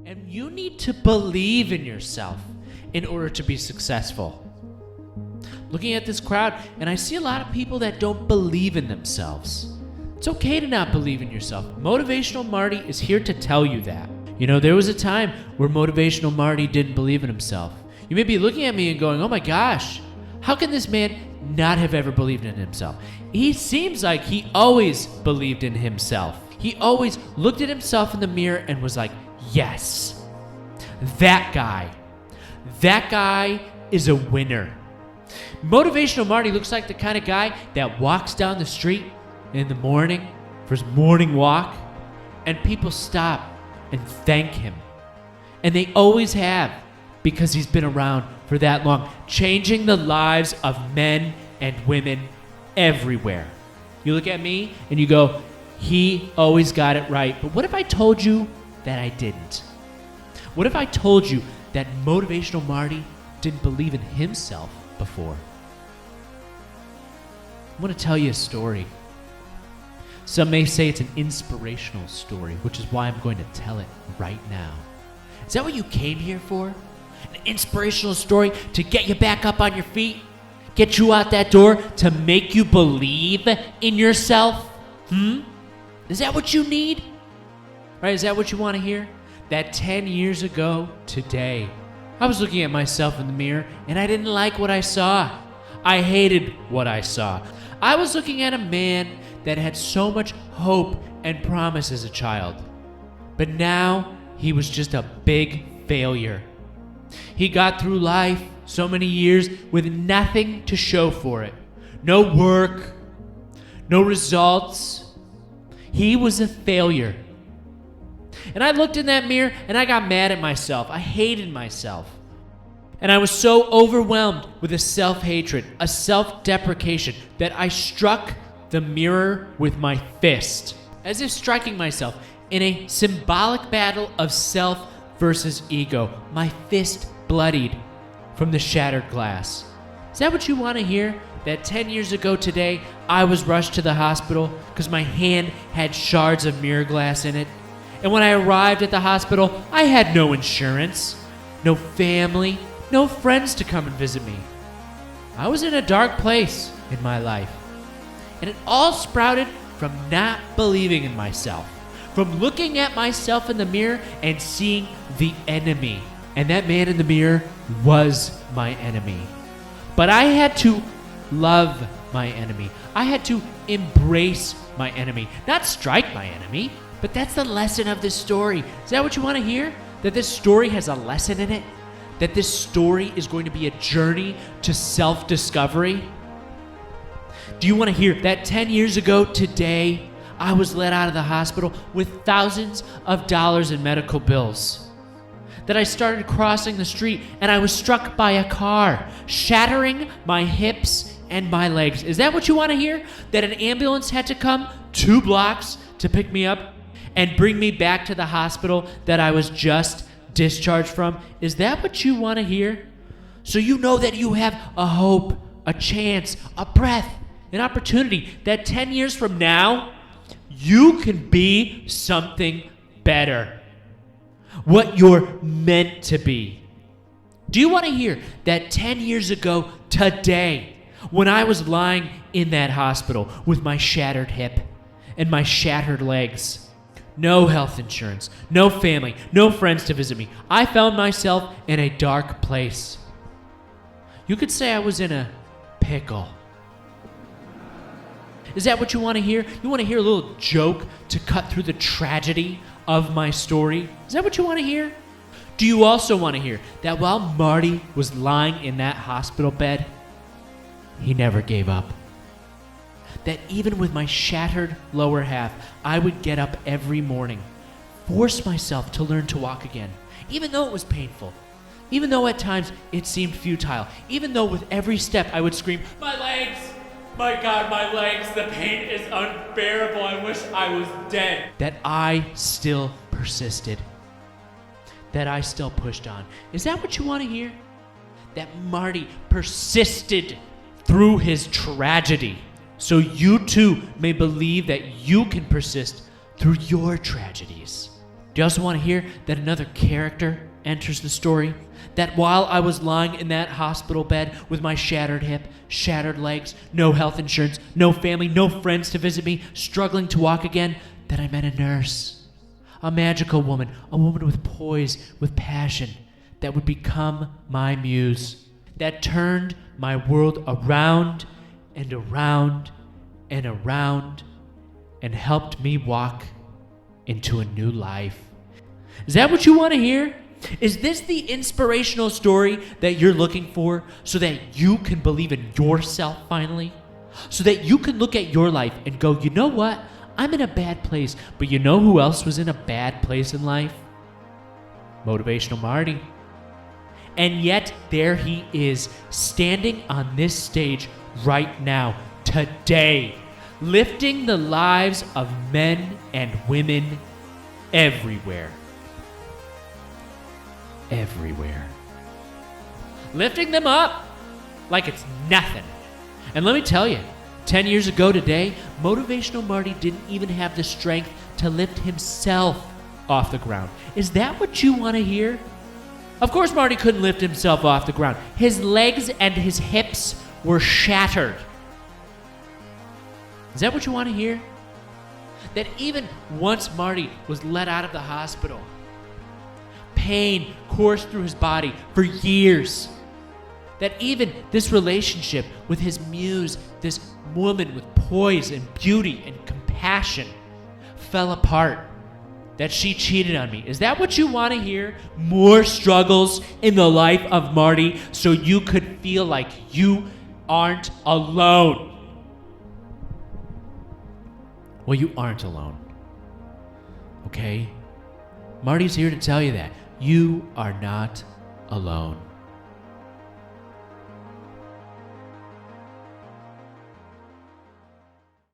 And you need to believe in yourself in order to be successful. Looking at this crowd, and I see a lot of people that don't believe in themselves. It's okay to not believe in yourself. Motivational Marty is here to tell you that. You know, there was a time where Motivational Marty didn't believe in himself. You may be looking at me and going, oh my gosh, how can this man not have ever believed in himself? He seems like he always believed in himself. He always looked at himself in the mirror and was like, yes, that guy is a winner. Motivational Marty looks like the kind of guy that walks down the street in the morning for his morning walk, and people stop and thank him. And they always have, because he's been around for that long, changing the lives of men and women everywhere. You look at me and you go, he always got it right. But what if I told you that I didn't? What if I told you that Motivational Marty didn't believe in himself before? I want to tell you a story. Some may say it's an inspirational story, which is why I'm going to tell it right now. Is that what you came here for? An inspirational story to get you back up on your feet? Get you out that door to make you believe in yourself? Is that what you need? Right? Is that what you want to hear? That 10 years ago today, I was looking at myself in the mirror and I didn't like what I saw. I hated what I saw. I was looking at a man that had so much hope and promise as a child. But now he was just a big failure. He got through life so many years with nothing to show for it. No work, no results. He was a failure. And I looked in that mirror and I got mad at myself. I hated myself. And I was so overwhelmed with a self-hatred, a self-deprecation, that I struck the mirror with my fist, as if striking myself in a symbolic battle of self versus ego. My fist bloodied from the shattered glass. Is that what you want to hear? That 10 years ago today, I was rushed to the hospital because my hand had shards of mirror glass in it. And when I arrived at the hospital, I had no insurance, no family, no friends to come and visit me. I was in a dark place in my life. And it all sprouted from not believing in myself, from looking at myself in the mirror and seeing the enemy. And that man in the mirror was my enemy. But I had to love my enemy. I had to embrace my enemy, not strike my enemy. But that's the lesson of this story. Is that what you want to hear? That this story has a lesson in it? That this story is going to be a journey to self-discovery? Do you want to hear that 10 years ago today, I was let out of the hospital with thousands of dollars in medical bills? That I started crossing the street and I was struck by a car, shattering my hips and my legs. Is that what you want to hear? That an ambulance had to come 2 blocks to pick me up and bring me back to the hospital that I was just discharged from? Is that what you want to hear? So you know that you have a hope, a chance, a breath, an opportunity that 10 years from now, you can be something better. What you're meant to be. Do you want to hear that 10 years ago today, when I was lying in that hospital with my shattered hip and my shattered legs, no health insurance, no family, no friends to visit me, I found myself in a dark place. You could say I was in a pickle. Is that what you want to hear? You want to hear a little joke to cut through the tragedy of my story? Is that what you want to hear? Do you also want to hear that while Marty was lying in that hospital bed, he never gave up? That even with my shattered lower half, I would get up every morning, force myself to learn to walk again, even though it was painful, even though at times it seemed futile, even though with every step I would scream, my legs! My God, my legs, the pain is unbearable. I wish I was dead. That I still persisted. That I still pushed on. Is that what you want to hear? That Marty persisted through his tragedy. So you too may believe that you can persist through your tragedies. Do you also want to hear that another character enters the story? That while I was lying in that hospital bed with my shattered hip, shattered legs, no health insurance, no family, no friends to visit me, struggling to walk again, that I met a nurse. A magical woman, a woman with poise, with passion, that would become my muse, that turned my world around and around and around and helped me walk into a new life. Is that what you want to hear? Is this the inspirational story that you're looking for so that you can believe in yourself finally? So that you can look at your life and go, you know what? I'm in a bad place, but you know who else was in a bad place in life? Motivational Marty. And yet there he is, standing on this stage right now, today, lifting the lives of men and women everywhere. Everywhere. Lifting them up like it's nothing. And let me tell you, 10 years ago today, Motivational Marty didn't even have the strength to lift himself off the ground. Is that what you want to hear? Of course Marty couldn't lift himself off the ground. His legs and his hips were shattered. Is that what you want to hear? That even once Marty was let out of the hospital, pain coursed through his body for years. That even this relationship with his muse, this woman with poise and beauty and compassion, fell apart. That she cheated on me. Is that what you want to hear? More struggles in the life of Marty so you could feel like you aren't alone. Well, you aren't alone. Okay? Marty's here to tell you that. You are not alone.